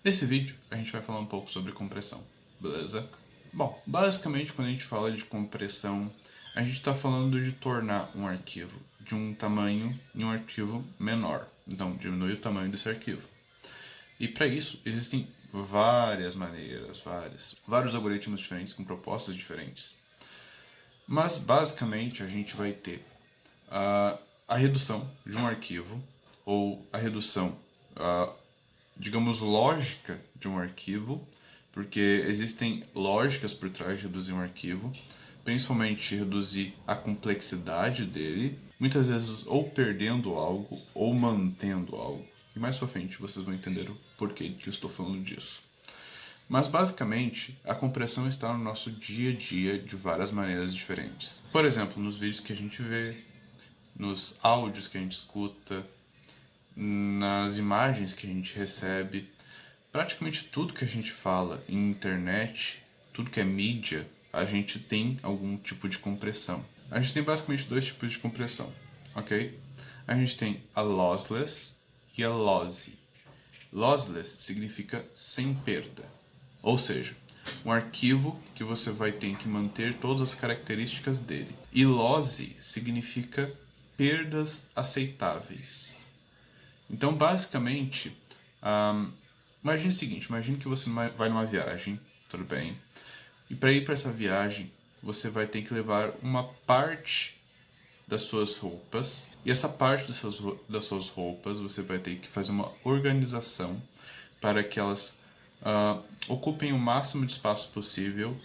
Nesse vídeo, a gente vai falar um pouco sobre compressão, beleza? Bom, basicamente, quando a gente fala de compressão, a gente está falando de tornar um arquivo de um tamanho em um arquivo menor. Então, diminui o tamanho desse arquivo. E para isso, existem várias maneiras, vários algoritmos diferentes com propostas diferentes. Mas, basicamente, a gente vai ter a redução de um arquivo, ou a redução digamos, lógica de um arquivo, porque existem lógicas por trás de reduzir um arquivo, principalmente reduzir a complexidade dele, muitas vezes ou perdendo algo ou mantendo algo. E mais pra frente vocês vão entender o porquê que eu estou falando disso. Mas basicamente, a compressão está no nosso dia a dia de várias maneiras diferentes. Por exemplo, nos vídeos que a gente vê, nos áudios que a gente escuta, nas imagens que a gente recebe, praticamente tudo que a gente fala em internet, tudo que é mídia, a gente tem algum tipo de compressão. A gente tem basicamente dois tipos de compressão, ok? A gente tem a lossless e a lossy. Lossless significa sem perda, ou seja, um arquivo que você vai ter que manter todas as características dele. E lossy significa perdas aceitáveis. Então, basicamente, imagine o seguinte, imagine que você vai numa viagem, tudo bem? E para ir para essa viagem, você vai ter que levar uma parte das suas roupas. E essa parte das suas roupas, você vai ter que fazer uma organização para que elas ocupem o máximo de espaço possível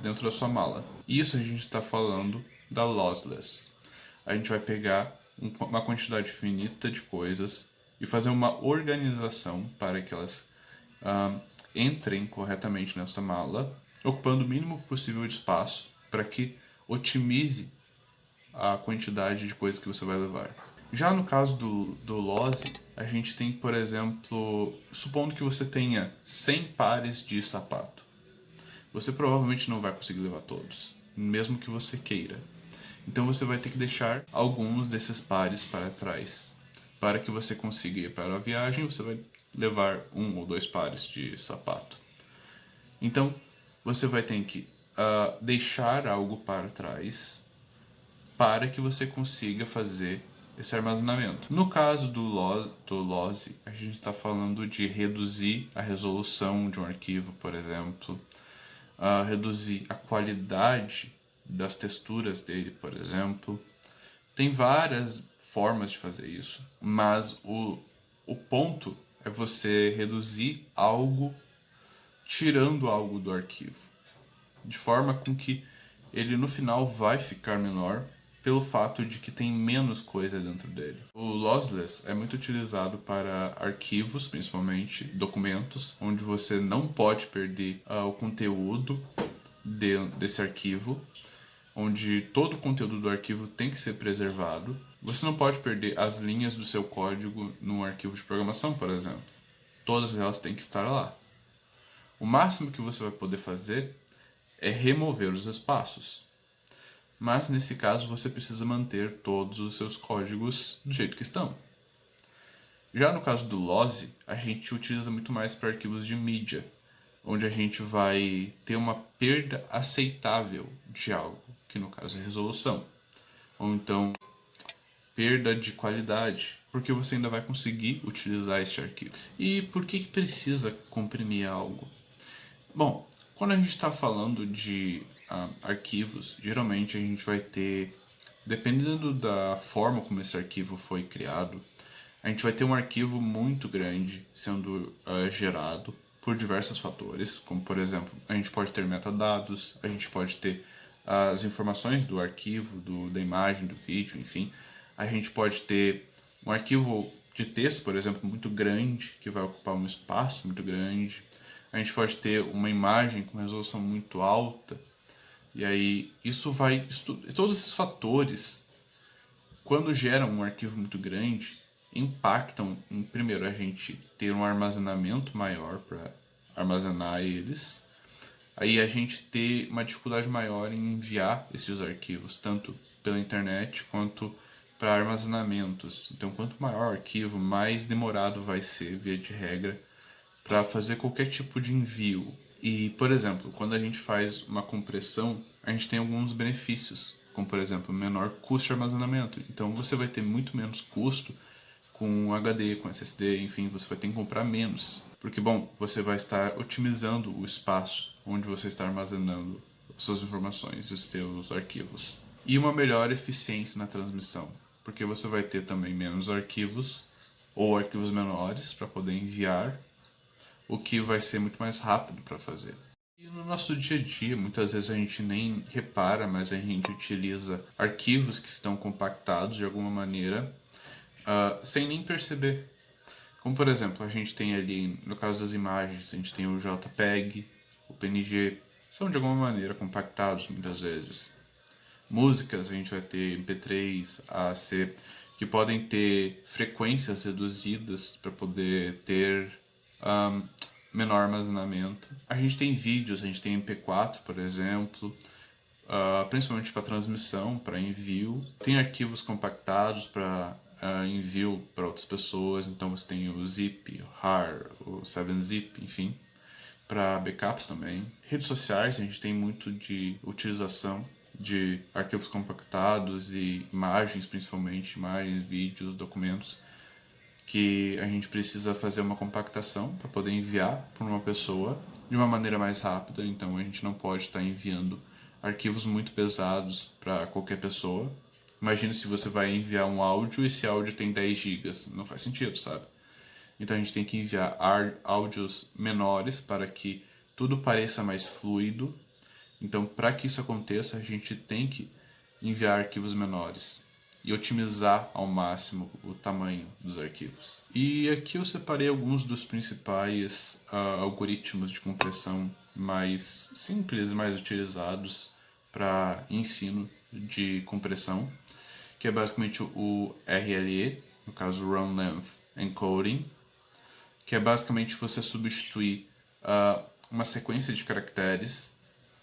dentro da sua mala. Isso a gente está falando da lossless. A gente vai pegar uma quantidade finita de coisas e fazer uma organização para que elas entrem corretamente nessa mala, ocupando o mínimo possível de espaço para que otimize a quantidade de coisas que você vai levar. Já no caso do lossy, a gente tem, por exemplo, supondo que você tenha 100 pares de sapato. Você provavelmente não vai conseguir levar todos, mesmo que você queira. Então você vai ter que deixar alguns desses pares para trás. Para que você consiga ir para a viagem, você vai levar um ou dois pares de sapato. Então você vai ter que deixar algo para trás para que você consiga fazer esse armazenamento. No caso do lossy, a gente está falando de reduzir a resolução de um arquivo, por exemplo, reduzir a qualidade das texturas dele, por exemplo. Tem várias formas de fazer isso, mas o ponto é você reduzir algo tirando algo do arquivo, de forma com que ele no final vai ficar menor pelo fato de que tem menos coisa dentro dele. O lossless é muito utilizado para arquivos, principalmente documentos, onde você não pode perder o conteúdo desse arquivo, onde todo o conteúdo do arquivo tem que ser preservado. Você não pode perder as linhas do seu código num arquivo de programação, por exemplo. Todas elas têm que estar lá. O máximo que você vai poder fazer é remover os espaços. Mas nesse caso você precisa manter todos os seus códigos do jeito que estão. Já no caso do lossy, a gente utiliza muito mais para arquivos de mídia, onde a gente vai ter uma perda aceitável de algo, que no caso é resolução, ou então perda de qualidade, porque você ainda vai conseguir utilizar este arquivo. E por que precisa comprimir algo? Bom, quando a gente está falando de arquivos, geralmente a gente vai ter, dependendo da forma como esse arquivo foi criado, a gente vai ter um arquivo muito grande sendo gerado por diversos fatores, como por exemplo, a gente pode ter metadados, a gente pode ter as informações do arquivo, da imagem, do vídeo, enfim. A gente pode ter um arquivo de texto, por exemplo, muito grande, que vai ocupar um espaço muito grande. A gente pode ter uma imagem com resolução muito alta, e aí todos esses fatores, quando geram um arquivo muito grande, impactam em, primeiro, a gente ter um armazenamento maior para armazenar eles, aí a gente ter uma dificuldade maior em enviar esses arquivos, tanto pela internet quanto para armazenamentos. Então, quanto maior o arquivo, mais demorado vai ser, via de regra, para fazer qualquer tipo de envio. E, por exemplo, quando a gente faz uma compressão, a gente tem alguns benefícios, como por exemplo, menor custo de armazenamento. Então você vai ter muito menos custo com HD, com SSD, enfim, você vai ter que comprar menos. Porque, bom, você vai estar otimizando o espaço onde você está armazenando suas informações, os seus arquivos. E uma melhor eficiência na transmissão, porque você vai ter também menos arquivos ou arquivos menores para poder enviar, o que vai ser muito mais rápido para fazer. E no nosso dia a dia, muitas vezes a gente nem repara, mas a gente utiliza arquivos que estão compactados de alguma maneira, sem nem perceber. Como por exemplo, a gente tem ali, no caso das imagens, a gente tem o JPEG, o PNG, são de alguma maneira compactados muitas vezes. Músicas, a gente vai ter MP3, AAC, que podem ter frequências reduzidas para poder ter menor armazenamento. A gente tem vídeos, a gente tem MP4, por exemplo, principalmente para transmissão, para envio. Tem arquivos compactados para envio para outras pessoas, então você tem o Zip, o RAR, o 7-Zip, enfim, para backups também. Redes sociais, a gente tem muito de utilização de arquivos compactados e imagens, principalmente, imagens, vídeos, documentos, que a gente precisa fazer uma compactação para poder enviar para uma pessoa de uma maneira mais rápida, então a gente não pode estar enviando arquivos muito pesados para qualquer pessoa. Imagina se você vai enviar um áudio e esse áudio tem 10 gigas, não faz sentido, sabe? Então a gente tem que enviar áudios menores para que tudo pareça mais fluido. Então, para que isso aconteça, a gente tem que enviar arquivos menores e otimizar ao máximo o tamanho dos arquivos. E aqui eu separei alguns dos principais algoritmos de compressão mais simples e mais utilizados para ensino de compressão, que é basicamente o RLE, no caso Run Length Encoding, que é basicamente você substituir uma sequência de caracteres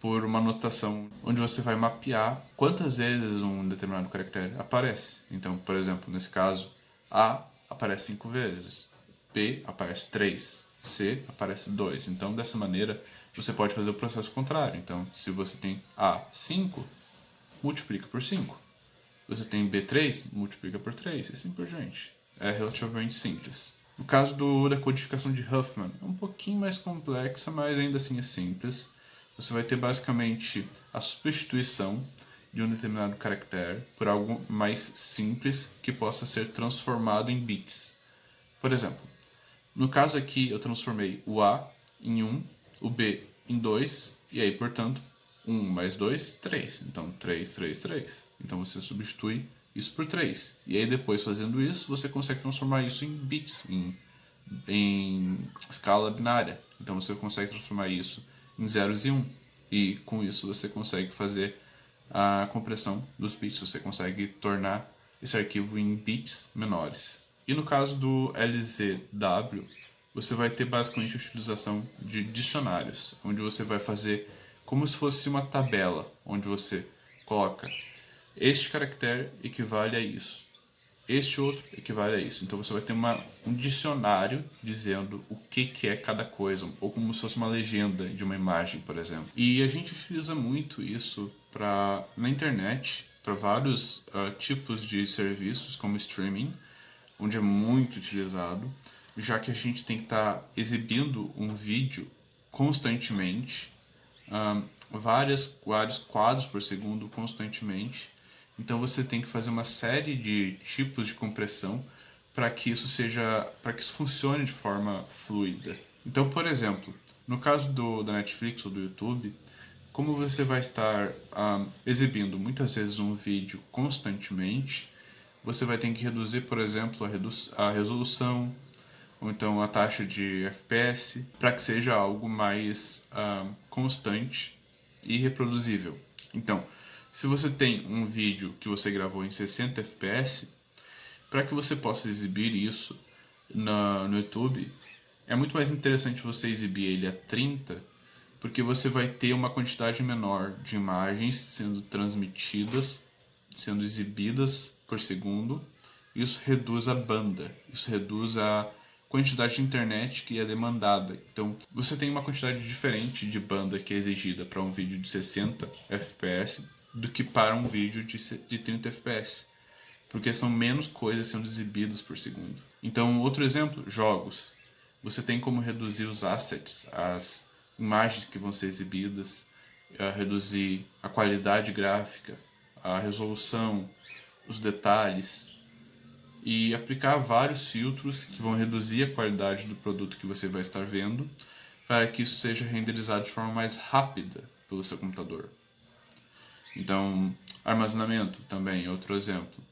por uma notação onde você vai mapear quantas vezes um determinado caractere aparece. Então, por exemplo, nesse caso, A aparece 5 vezes, B aparece 3, C aparece 2. Então, dessa maneira, você pode fazer o processo contrário. Então, se você tem A5, multiplica por 5. Você tem B3, multiplica por 3 e assim por diante. É relativamente simples. No caso da codificação de Huffman, é um pouquinho mais complexa, mas ainda assim é simples. Você vai ter basicamente a substituição de um determinado caractere por algo mais simples que possa ser transformado em bits. Por exemplo, no caso aqui eu transformei o A em 1, o B em 2, e aí, portanto, 1 mais 2, 3. Então, 3, 3, 3. Então você substitui isso por 3. E aí depois, fazendo isso, você consegue transformar isso em bits, em escala binária. Então você consegue transformar isso em zeros e 1. E com isso você consegue fazer a compressão dos bits, você consegue tornar esse arquivo em bits menores. E no caso do LZW, você vai ter basicamente a utilização de dicionários, onde você vai fazer como se fosse uma tabela, onde você coloca este caractere equivale a isso, este outro equivale a isso. Então você vai ter um dicionário dizendo o que é cada coisa, ou como se fosse uma legenda de uma imagem, por exemplo. E a gente utiliza muito isso na internet, para vários tipos de serviços, como streaming, onde é muito utilizado, já que a gente tem que estar exibindo um vídeo constantemente, vários quadros por segundo constantemente. Então você tem que fazer uma série de tipos de compressão para que isso funcione de forma fluida. Então, por exemplo, no caso da Netflix ou do YouTube, como você vai estar exibindo muitas vezes um vídeo constantemente, você vai ter que reduzir, por exemplo, a resolução, ou então a taxa de FPS, para que seja algo mais constante e reproduzível. Então, se você tem um vídeo que você gravou em 60 FPS, para que você possa exibir isso no YouTube, é muito mais interessante você exibir ele a 30, porque você vai ter uma quantidade menor de imagens sendo transmitidas, sendo exibidas por segundo. Isso reduz a banda, isso reduz a quantidade de internet que é demandada. Então, você tem uma quantidade diferente de banda que é exigida para um vídeo de 60 fps do que para um vídeo de 30 fps, porque são menos coisas sendo exibidas por segundo. Então, outro exemplo, jogos. Você tem como reduzir os assets, as imagens que vão ser exibidas, reduzir a qualidade gráfica, a resolução, os detalhes, e aplicar vários filtros que vão reduzir a qualidade do produto que você vai estar vendo, para que isso seja renderizado de forma mais rápida pelo seu computador. Então, armazenamento também é outro exemplo.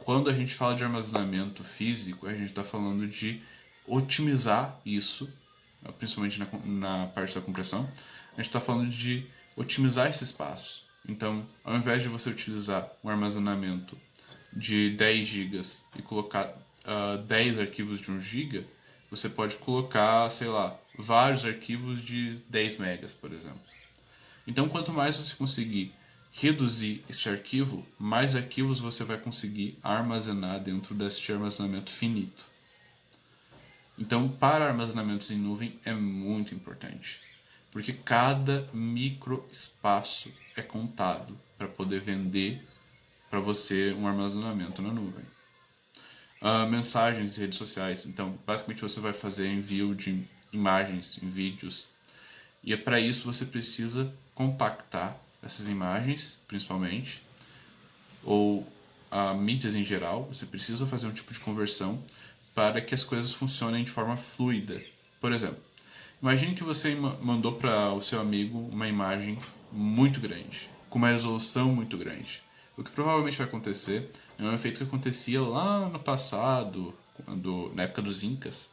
Quando a gente fala de armazenamento físico, a gente está falando de otimizar isso, principalmente na parte da compressão. A gente está falando de otimizar esse espaço. Então, ao invés de você utilizar um armazenamento de 10 GB e colocar 10 arquivos de 1 GB, você pode colocar, sei lá, vários arquivos de 10 megas, por exemplo. Então, quanto mais você conseguir reduzir este arquivo, mais arquivos você vai conseguir armazenar dentro deste armazenamento finito. Então, para armazenamentos em nuvem é muito importante, porque cada micro espaço é contado para poder vender para você um armazenamento na nuvem. Mensagens e redes sociais. Então, basicamente você vai fazer envio de imagens em vídeos. E para isso você precisa compactar essas imagens, principalmente, ou mídias em geral. Você precisa fazer um tipo de conversão para que as coisas funcionem de forma fluida. Por exemplo, imagine que você mandou para o seu amigo uma imagem muito grande, com uma resolução muito grande. O que provavelmente vai acontecer é um efeito que acontecia lá no passado, na época dos Incas,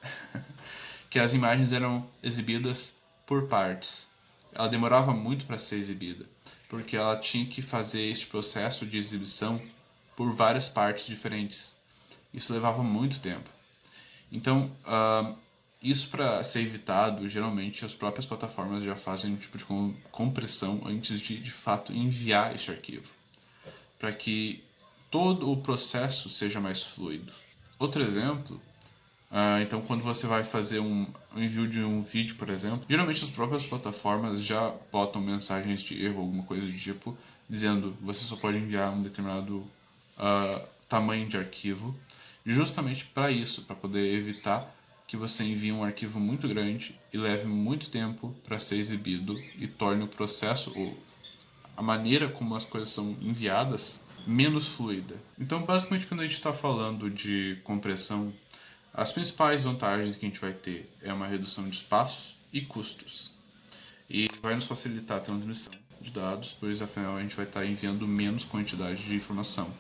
que as imagens eram exibidas por partes. Ela demorava muito para ser exibida, porque ela tinha que fazer este processo de exibição por várias partes diferentes. Isso levava muito tempo. Então, isso para ser evitado, geralmente as próprias plataformas já fazem um tipo de compressão antes de fato enviar este arquivo, para que todo o processo seja mais fluido. Outro exemplo, então quando você vai fazer um envio de um vídeo, por exemplo, geralmente as próprias plataformas já botam mensagens de erro, alguma coisa do tipo, dizendo que você só pode enviar um determinado tamanho de arquivo, justamente para isso, para poder evitar que você envie um arquivo muito grande e leve muito tempo para ser exibido e torne o processo, ou a maneira como as coisas são enviadas, menos fluida. Então, basicamente, quando a gente está falando de compressão, as principais vantagens que a gente vai ter é uma redução de espaço e custos. E vai nos facilitar a transmissão de dados, pois afinal a gente vai estar enviando menos quantidade de informação.